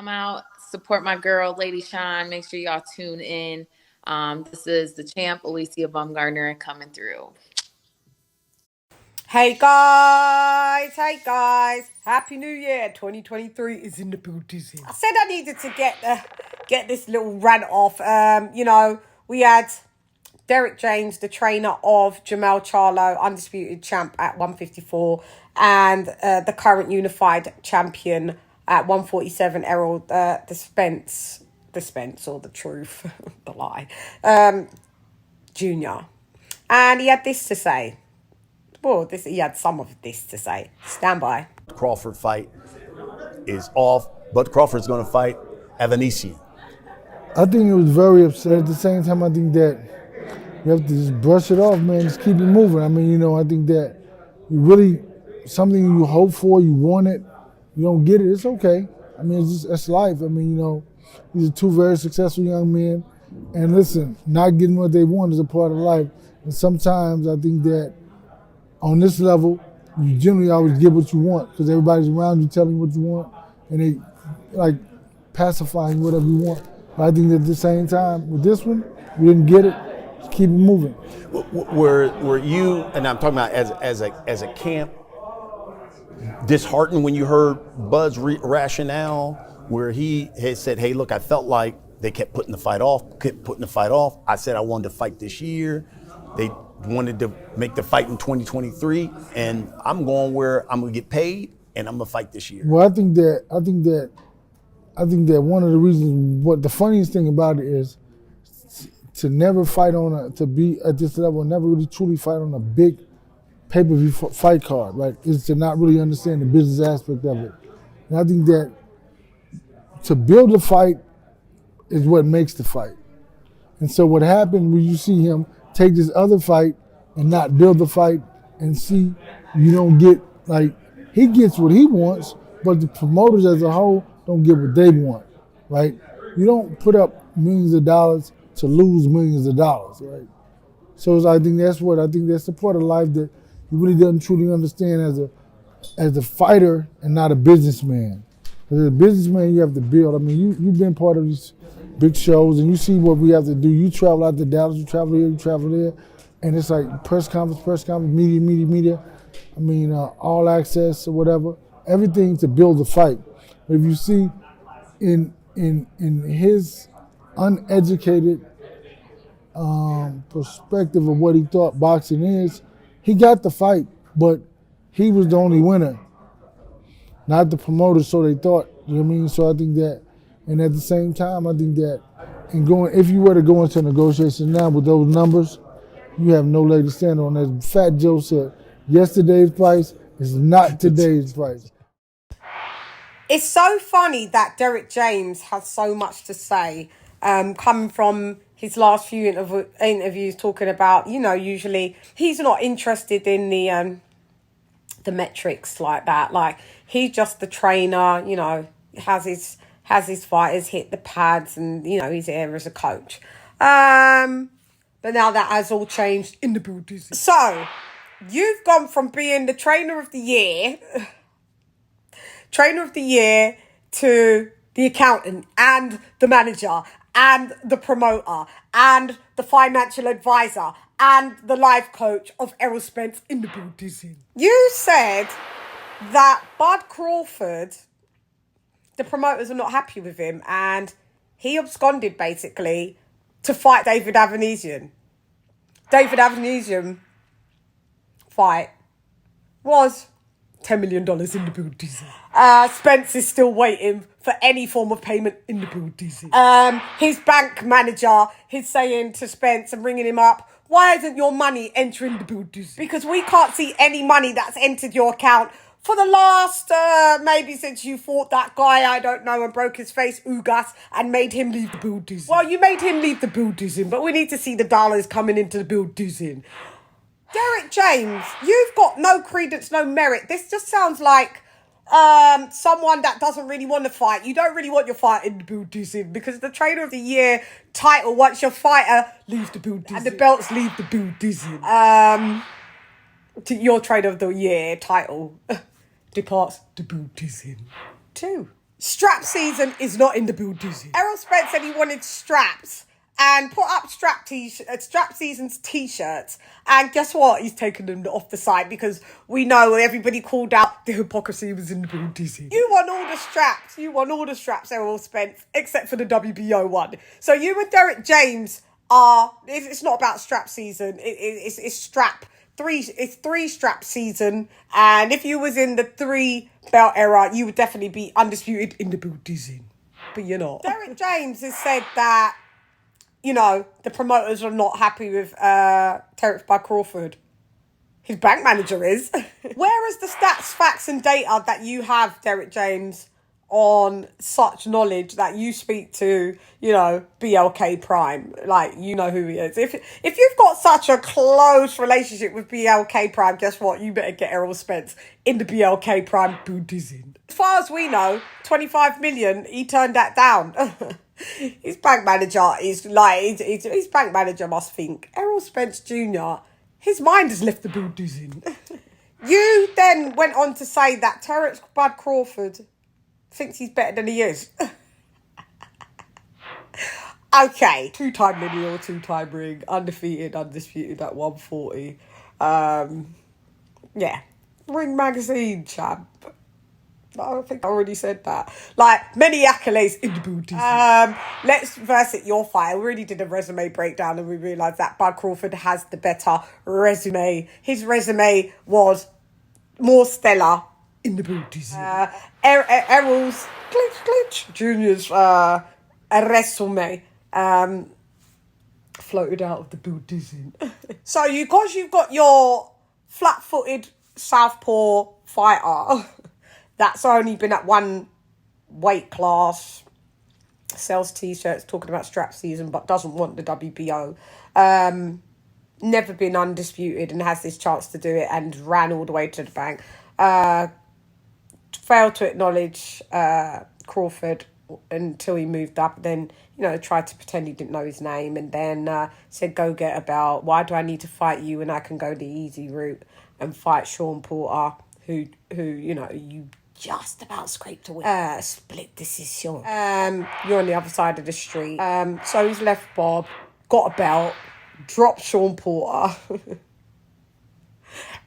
come out, support my girl, LadyChann. Make sure y'all tune in. This is the champ, Alicia Baumgardner, coming through. Hey guys, Happy New Year. 2023 is in the building. I said I needed to get this little rant off. We had Derrick James, the trainer of Jermell Charlo, undisputed champ at 154, and the current unified champion at 147, Errol, the Spence or the truth, the lie, Junior. And he had this to say. Well, he had some of this to say. Stand by. Crawford fight is off, but Crawford's going to fight Evanesian. I think it was very upset. At the same time, I think that you have to just brush it off, man. Just keep it moving. I mean, I think that you really, something you hope for, you want it, you don't get it, it's okay. I mean, that's life. I mean, these are two very successful young men. And listen, not getting what they want is a part of life. And sometimes I think that on this level, you generally always get what you want because everybody's around you telling you what you want and they like pacifying whatever you want. But I think that at the same time, with this one, we didn't get it. Just keep it moving. Were you, and I'm talking about as a camp, disheartened when you heard Bud's rationale where he had said, hey, look, I felt like they kept putting the fight off. I said I wanted to fight this year. They wanted to make the fight in 2023, and I'm going where I'm gonna get paid, and I'm gonna fight this year. Well, I think that one of the reasons, what the funniest thing about it is, to never fight to be at this level, never really truly fight on a big pay-per-view fight card, right? Is to not really understand the business aspect of it. And I think that to build a fight is what makes the fight. And so what happened when you see him take this other fight and not build the fight and see you don't get, like, he gets what he wants, but the promoters as a whole don't get what they want, right? You don't put up millions of dollars to lose millions of dollars, right? So I think that's the part of life that he really doesn't truly understand as a fighter and not a businessman. As a businessman, you have to build. I mean, you've been part of these big shows, and you see what we have to do. You travel out to Dallas, you travel here, you travel there, and it's like press conference, media. I mean, all access or whatever. Everything to build a fight. But if you see in his uneducated perspective of what he thought boxing is, he got the fight, but he was the only winner, not the promoters, so they thought, you know what I mean? So I think that, and at the same time, I think that if you were to go into negotiations now with those numbers, you have no leg to stand on. As Fat Joe said, yesterday's price is not today's price. It's so funny that Derrick James has so much to say, coming from his last few interviews talking about, usually he's not interested in the metrics like that. Like, he's just the trainer, has his fighters hit the pads and, he's there as a coach. But now that has all changed in the building. So, you've gone from being the trainer of the year to the accountant and the manager and the promoter and the financial advisor and the life coach of Errol Spence in the building. You said that Bud Crawford, the promoters are not happy with him, and he absconded basically to fight David Avanesian. David Avanesian fight was $10 million in the building. Spence is still waiting for any form of payment in the building. His bank manager is saying to Spence and ringing him up, why isn't your money entering the building? Because we can't see any money that's entered your account for the last, maybe since you fought that guy, I don't know, and broke his face, Ugas, and made him leave the building. Well, you made him leave the building, but we need to see the dollars coming into the building. Derrick James, you've got no credence, no merit. This just sounds like someone that doesn't really want to fight. You don't really want your fight in the building because the Trainer of the Year title, once your fighter leaves the building and the belts leave the building, your Trainer of the Year title departs the building too. Strap season is not in the building. Errol Spence said he wanted straps and put up strap season's t-shirts. And guess what? He's taken them off the site because we know everybody called out the hypocrisy was in the building. You want all the straps. You want all the straps, Errol Spence, except for the WBO one. So you and Derrick James are, it's not about strap season. It's strap. It's 3 strap season, and if you was in the 3 belt era, you would definitely be undisputed in the building. But you're not. Derrick James has said that, you know, the promoters are not happy with Terence Crawford. His bank manager is. Where is the stats, facts, and data that you have, Derrick James, on such knowledge that you speak to, you know, BLK Prime? Like, you know who he is. If you've got such a close relationship with BLK Prime, guess what? You better get Errol Spence in the BLK Prime Buddhism. As far as we know, 25 million, he turned that down. His bank manager is like, his bank manager must think, Errol Spence Jr., his mind has left the Buddhism. You then went on to say that Terence Crawford thinks he's better than he is. Okay. 2-time lineal, 2-time ring, undefeated, undisputed at 140. Yeah. Ring magazine champ. I think I already said that. Like, many accolades in the booty. Let's verse it your fight. We already did a resume breakdown and we realised that Bud Crawford has the better resume. His resume was more stellar in the booties. Errol's glitch Junior's resume floated out of the Buddhism. So because you've got your flat-footed southpaw fighter that's only been at one weight class, sells t-shirts talking about strap season but doesn't want the WBO, never been undisputed and has this chance to do it and ran all the way to the bank, failed to acknowledge Crawford until he moved up, then, you know, tried to pretend he didn't know his name, and then said, go get about, why do I need to fight you when I can go the easy route and fight Sean Porter, who you know, you just about scraped away. Split decision. You're on the other side of the street. So he's left Bob, got a belt, dropped Sean Porter,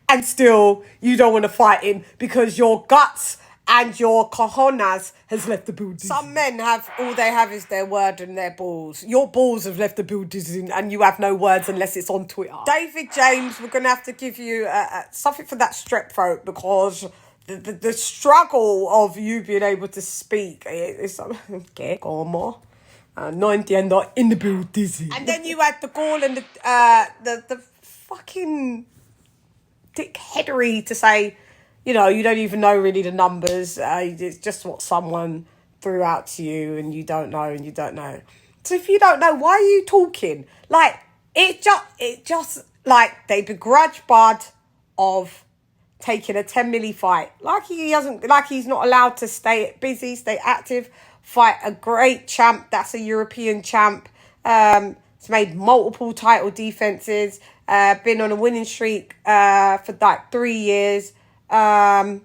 and still you don't want to fight him because your guts and your cojones has left the building. Some men all they have is their word and their balls. Your balls have left the building and you have no words unless it's on Twitter. David James, we're going to have to give you something for that strep throat because the struggle of you being able to speak is okay, como. No entiendo in the building. And then you had the gall and the fucking dickheadery to say, you know, you don't even know really the numbers. It's just what someone threw out to you and you don't know and you don't know. So if you don't know, why are you talking? Like, it just like, they begrudge Bud of taking a 10 milli fight. Like he's not allowed to stay busy, stay active, fight a great champ that's a European champ. He's made multiple title defenses, been on a winning streak for like 3 years. But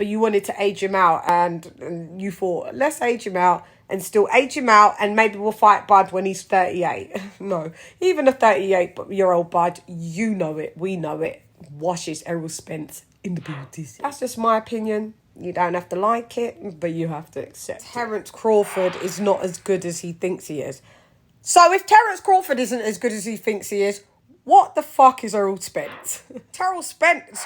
you wanted to age him out and you thought, let's age him out and still age him out and maybe we'll fight Bud when he's 38. No, even a 38-year-old Bud, you know it, we know it, washes Errol Spence in the booties. That's just my opinion. You don't have to like it, but you have to accept Terence Crawford is not as good as he thinks he is. So if Terence Crawford isn't as good as he thinks he is, what the fuck is Errol Spence? Terrible Spence.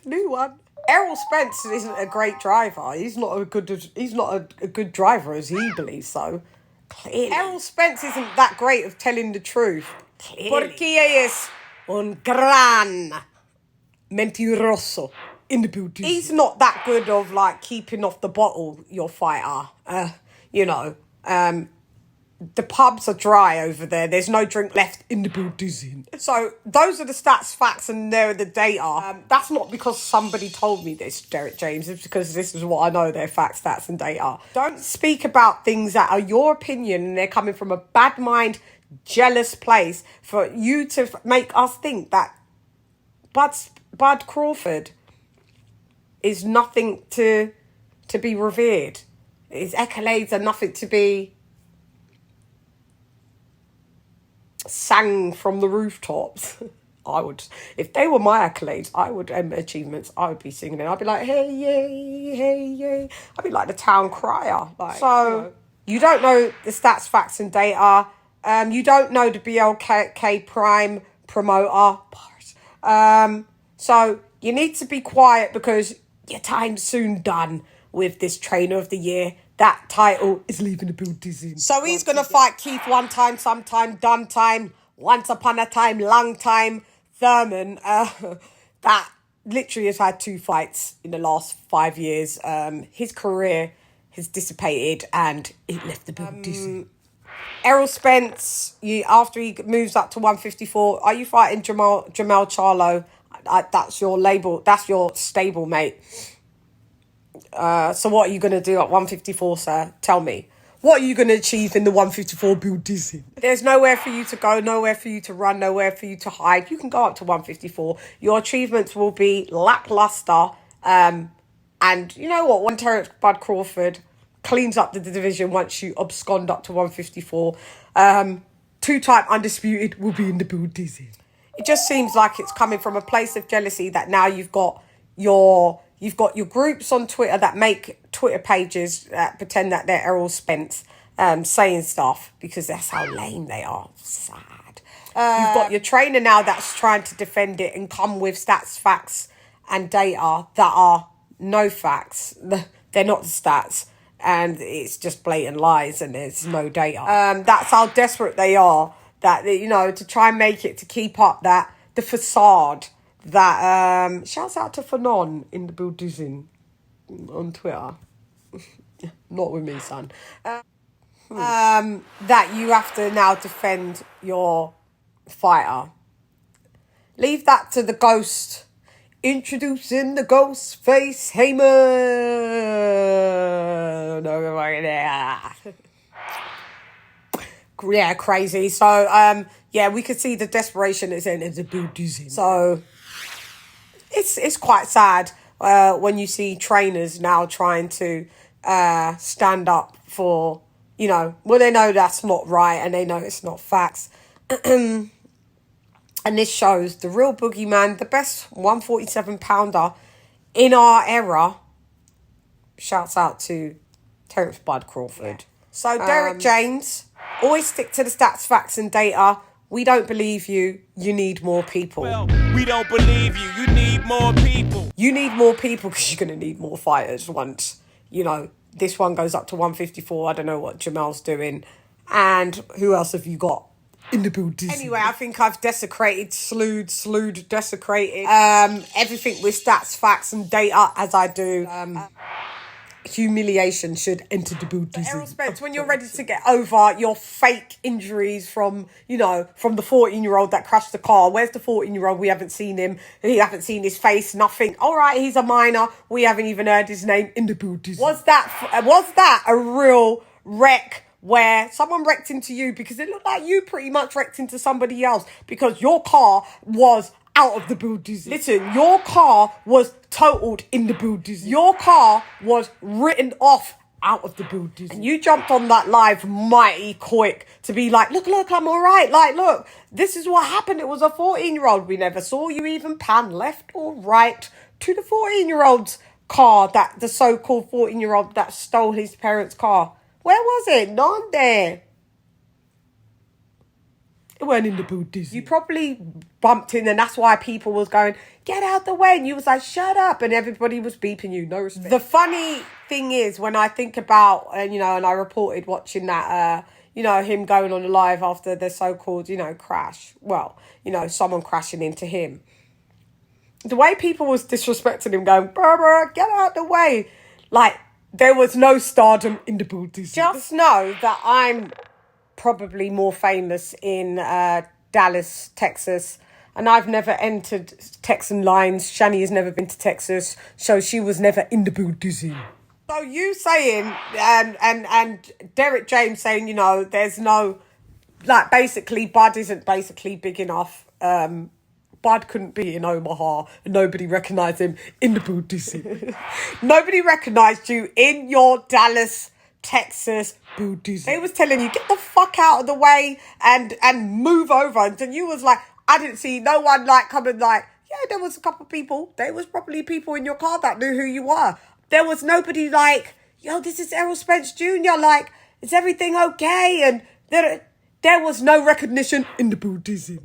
New one. Errol Spence isn't a great driver. He's not a good driver as he believes so. Clearly. Errol Spence isn't that great of telling the truth. Clearly. Porque es un gran mentiroso in the beauty. He's not that good of like keeping off the bottle, your fighter. You know, the pubs are dry over there. There's no drink left in the building. So those are the stats, facts, and there are the data. That's not because somebody told me this, Derrick James. It's because this is what I know. They're facts, stats, and data. Don't speak about things that are your opinion and they're coming from a bad mind, jealous place for you to make us think that Bud Crawford is nothing to be revered. His accolades are nothing to be sang from the rooftops. I would, if they were my accolades, achievements, I would be singing it. I'd be like, hey, yay, hey, yay. I'd be like the town crier. Like, so, you don't know the stats, facts, and data. You don't know the BLK Prime promoter. So, you need to be quiet because your time's soon done with this Trainer of the Year. That title is leaving the building. So he's going to fight Keith one time, sometime, done time, once upon a time, long time. Thurman, that literally has had 2 fights in the last 5 years. His career has dissipated and it left the building. Errol Spence, after he moves up to 154, are you fighting Jamel Charlo? That's your label. That's your stable, mate. So what are you going to do at 154, sir? Tell me. What are you going to achieve in the 154 building? There's nowhere for you to go, nowhere for you to run, nowhere for you to hide. You can go up to 154. Your achievements will be lackluster. And you know what? When Terence Crawford cleans up the division once you abscond up to 154, 2-time undisputed will be in the building. It just seems like it's coming from a place of jealousy that now you've got your groups on Twitter that make Twitter pages that pretend that they're Errol Spence saying stuff because that's how lame they are. Sad. You've got your trainer now that's trying to defend it and come with stats, facts and data that are no facts. They're not the stats and it's just blatant lies and there's no data. That's how desperate they are that, you know, to try and make it, to keep up the facade. That shouts out to Fanon in the building on Twitter. Not with me, son. That you have to now defend your fighter. Leave that to the ghost. Introducing the ghost face Heyman. Yeah, crazy. So yeah, we could see the desperation that's in the building. So it's quite sad when you see trainers now trying to stand up for, you know, well, they know that's not right and they know it's not facts. And this shows the real boogeyman, the best 147-pounder in our era. Shouts out to Terence Bud Crawford. So Derrick James, always stick to the stats, facts and data. We don't believe you. You need more people. Well, we don't believe you. You need more people. You need more people because you're going to need more fighters once, you know, this one goes up to 154. I don't know what Jamel's doing. And who else have you got in the building? Anyway, I think I've desecrated, desecrated everything with stats, facts and data as I do. Humiliation should enter the building. Errol Spence, when you're ready to get over your fake injuries from, you know, from the 14-year-old that crashed the car. Where's the 14-year-old? We haven't seen him. We haven't seen his face, nothing. All right, he's a minor. We haven't even heard his name in the building. Was that a real wreck where someone wrecked into you? Because it looked like you pretty much wrecked into somebody else because your car was out of the building. Listen, your car was totaled in the building. Your car was written off out of the building. And you jumped on that live mighty quick to be like, look, I'm all right. Like, look, this is what happened. It was a 14-year-old. We never saw you even pan left or right to the 14-year-old's car, that the so-called 14-year-old that stole his parents' car. Where was it? Not there. It weren't in the building. You probably bumped in and that's why people was going, get out the way. And you was like, shut up. And everybody was beeping you. No respect. The funny thing is when I think about, you know, and I reported watching that, you know, him going on the live after the so-called, you know, crash. Well, you know, someone crashing into him. The way people was disrespecting him going, brr, get out the way. Like, there was no stardom in the building. Just know that I'm probably more famous in Dallas, Texas. And I've never entered Texan lines. Shani has never been to Texas. So she was never in the building. So you saying, and Derrick James saying, you know, there's no, like basically Bud isn't basically big enough Bud couldn't be in Omaha and nobody recognised him in the Buddhism. Nobody recognised you in your Dallas, Texas Buddhism. They was telling you, get the fuck out of the way and move over. And then you was like, I didn't see no one like coming like, yeah, there was a couple of people. There was probably people in your car that knew who you were. There was nobody like, yo, this is Errol Spence Jr. Like, is everything okay? And there was no recognition in the Buddhism.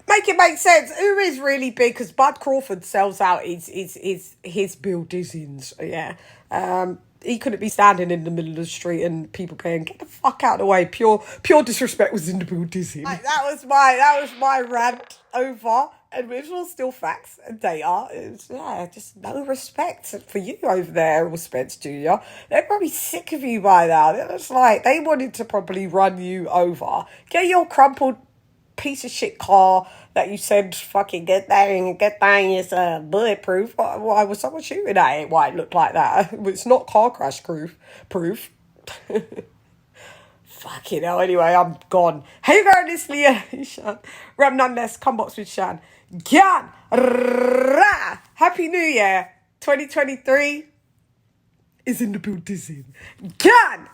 Make it make sense. Who is really big? Because Bud Crawford sells out his Buddhisms. Yeah. He couldn't be standing in the middle of the street and people going, get the fuck out of the way. Pure disrespect was in the Buddhism. Like, that was my rant over. And it was all still facts and data. It's, just no respect for you over there, Errol Spence Jr. They're probably sick of you by now. It's like they wanted to probably run you over. Get your crumpled piece of shit car that you said fucking get down is bulletproof. Why was someone shooting at it? Why it looked like that? It's not car crash proof. Fucking hell. Anyway, I'm gone. Hey girl, this LadyChann. Rap nonetheless, come box with Chan. Gan. Happy New Year. 2023 is in the Buddhism. Gan.